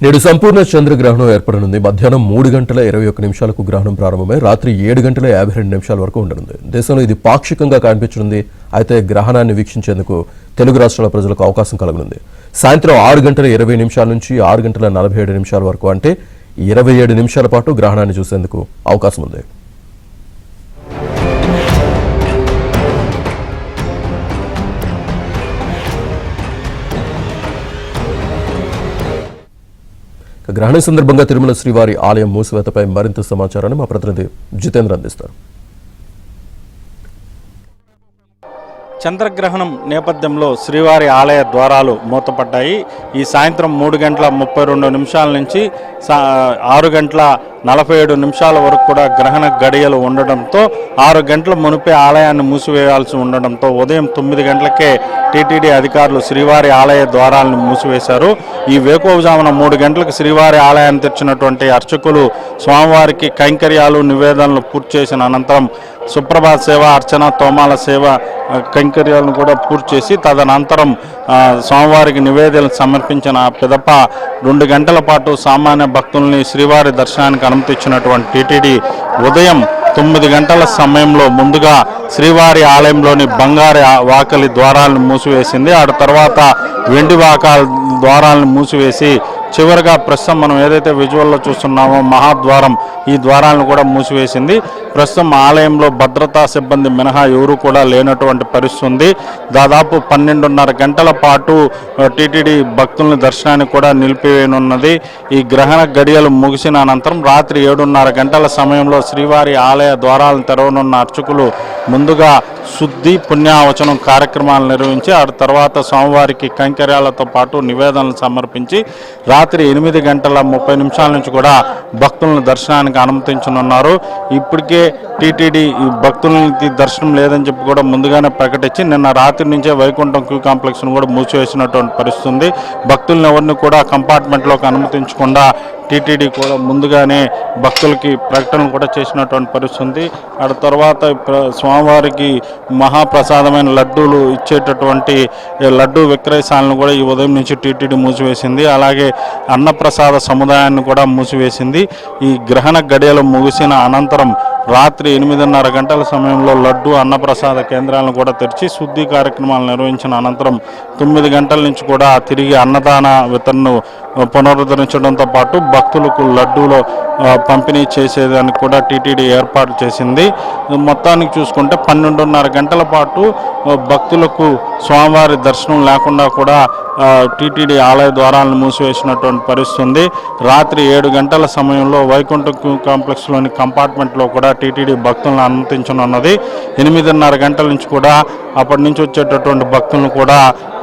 నేడు సంపూర్ణ చంద్రగ్రహణం ఏర్పడనుంది. మధ్యాహ్నం 3 గంటల 21 నిమిషాలకు గ్రహణం ప్రారంభమై రాత్రి 7 గంటల 52 నిమిషాల వరకు ఉండనుంది. దేశంలో ఇది పాక్షికంగా కనిపించనుంది. అయితే గ్రహణాన్ని వీక్షించేందుకు తెలుగు రాష్ట్రాల ప్రజలకు అవకాశం కలగనుంది. సాయంత్రం 6 గంటల 20 నిమిషాల నుంచి 6 గంటల 47 నిమిషాల వరకు, అంటే 27 నిమిషాల పాటు గ్రహణాన్ని చూసేందుకు అవకాశం ఉంది. గ్రహణం సందర్భంగా తిరుమల శ్రీవారి ఆలయం మూసివేతపై మరింత సమాచారాన్ని మా ప్రతినిధి జితేంద్ర అందిస్తారు. చంద్రగ్రహణం నేపథ్యంలో శ్రీవారి ఆలయ ద్వారాలు మూతపడ్డాయి. ఈ సాయంత్రం 3 గంటల 32 నిమిషాల నుంచి 6 గంటల 47 నిమిషాల వరకు కూడా గ్రహణ గడియలు ఉండడంతో 6 గంటల మునిపే ఆలయాన్ని మూసివేయాల్సి ఉండడంతో ఉదయం 9 గంటలకే టీటీడీ అధికారులు శ్రీవారి ఆలయ ద్వారాలను మూసివేశారు. ఈ వేకువజామున 3 గంటలకు శ్రీవారి ఆలయాన్ని తెచ్చినటువంటి అర్చకులు స్వామివారికి కైంకర్యాలు నివేదనలు పూర్తి చేసిన అనంతరం సుప్రభాత సేవ, అర్చన, తోమాల సేవ కైంకర్యాలను కూడా పూర్తి చేసి తదనంతరం స్వామివారికి నివేదనలు సమర్పించిన పిదప 2 గంటల పాటు సామాన్య భక్తుల్ని శ్రీవారి దర్శనానికి అనుమతించినటువంటి టీటీడీ ఉదయం 9 గంటల సమయంలో ముందుగా శ్రీవారి ఆలయంలోని బంగారు వాకలి ద్వారాలను మూసివేసింది. ఆ తర్వాత వెండి వాకాల ద్వారాలను మూసివేసి చివరిగా ప్రస్తుతం మనం ఏదైతే విజువల్లో చూస్తున్నామో మహాద్వారం, ఈ ద్వారాలను కూడా మూసివేసింది. ప్రస్తుతం ఆలయంలో భద్రతా సిబ్బంది మినహా ఎవరు కూడా లేనటువంటి పరిస్థితి ఉంది. దాదాపు 12:30 గంటల పాటు టీటీడీ భక్తుల్ని దర్శనానికి కూడా నిలిపివేయనున్నది. ఈ గ్రహణ గడియలు ముగిసిన అనంతరం రాత్రి 7:30 గంటల సమయంలో శ్రీవారి ఆలయ ద్వారాలను తెరవనున్న అర్చకులు ముందుగా శుద్ధి పుణ్యావచనం కార్యక్రమాలు నిర్వహించి ఆ తర్వాత స్వామివారికి కైంకర్యాలతో పాటు నివేదనలు సమర్పించి రాత్రి 8 గంటల 30 నిమిషాల నుంచి కూడా భక్తులను దర్శనానికి అనుమతించనున్నారు. ఇప్పటికే టీటీడీ భక్తులకి దర్శనం లేదని చెప్పి కూడా ముందుగానే ప్రకటించి నిన్న రాత్రి నుంచే వైకుంఠం క్యూ కాంప్లెక్స్ను కూడా మూసివేసినటువంటి పరిస్థితి ఉంది. భక్తులను ఎవరిని కూడా కంపార్ట్మెంట్లోకి అనుమతించకుండా టీటీడీ కూడా ముందుగానే భక్తులకి ప్రకటన కూడా చేసినటువంటి పరిస్థితి ఉంది. ఆ తర్వాత స్వామివారికి మహాప్రసాదమైన లడ్డూలు ఇచ్చేటటువంటి లడ్డూ విక్రయశాలను కూడా ఈ ఉదయం నుంచి టీటీడీ మూసివేసింది. అలాగే అన్నప్రసాద సముదాయాన్ని కూడా మూసివేసింది. ఈ గ్రహణ గడియలు ముగిసిన అనంతరం రాత్రి 8:30 గంటల సమయంలో లడ్డు అన్నప్రసాద కేంద్రాలను కూడా తెరిచి శుద్ధి కార్యక్రమాలు నిర్వహించిన అనంతరం 9 గంటల నుంచి కూడా తిరిగి అన్నదాన వితరణను పునరుద్ధరించడంతో పాటు భక్తులకు లడ్డూలో పంపిణీ చేసేదానికి కూడా టీటీడీ ఏర్పాటు చేసింది. మొత్తానికి చూసుకుంటే 12:30 గంటల పాటు భక్తులకు స్వామివారి దర్శనం లేకుండా కూడా టీటీడీ ఆలయ ద్వారాలను మూసివేసినటువంటి పరిస్థితి ఉంది. రాత్రి 7 గంటల సమయంలో వైకుంఠ క్యూ కాంప్లెక్స్లోని కంపార్ట్మెంట్లో కూడా టీటీడీ భక్తులను అనుమతించనున్నది. 8:30 గంటల నుంచి కూడా అప్పటి నుంచి వచ్చేటటువంటి భక్తులను కూడా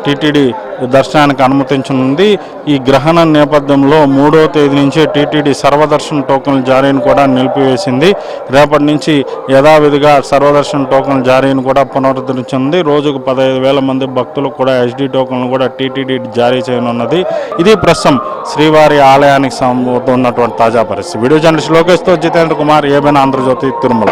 టీటీడీ దర్శనానికి అనుమతించనుంది. ఈ గ్రహణ నేపథ్యంలో 3వ తేదీ నుంచే టీటీడీ సర్వదర్శన టోకన్ల జారీని కూడా నిలిపివేసింది. రేపటి నుంచి యథావిధిగా సర్వదర్శన టోకన్ల జారీని కూడా పునరుద్ధరించింది. రోజుకు 15,000 మంది భక్తులకు కూడా HD టోకన్లు కూడా టీటీడీ జారీ చేయనున్నది. ఇది ప్రస్తుతం శ్రీవారి ఆలయానికి ఉన్నటువంటి తాజా పరిస్థితి. వీడియో జర్నలిస్ట్ లోకేష్తో జితేంద్ర కుమార్, ఏబైనా ఆంధ్రజ్యోతి, తిరుమల.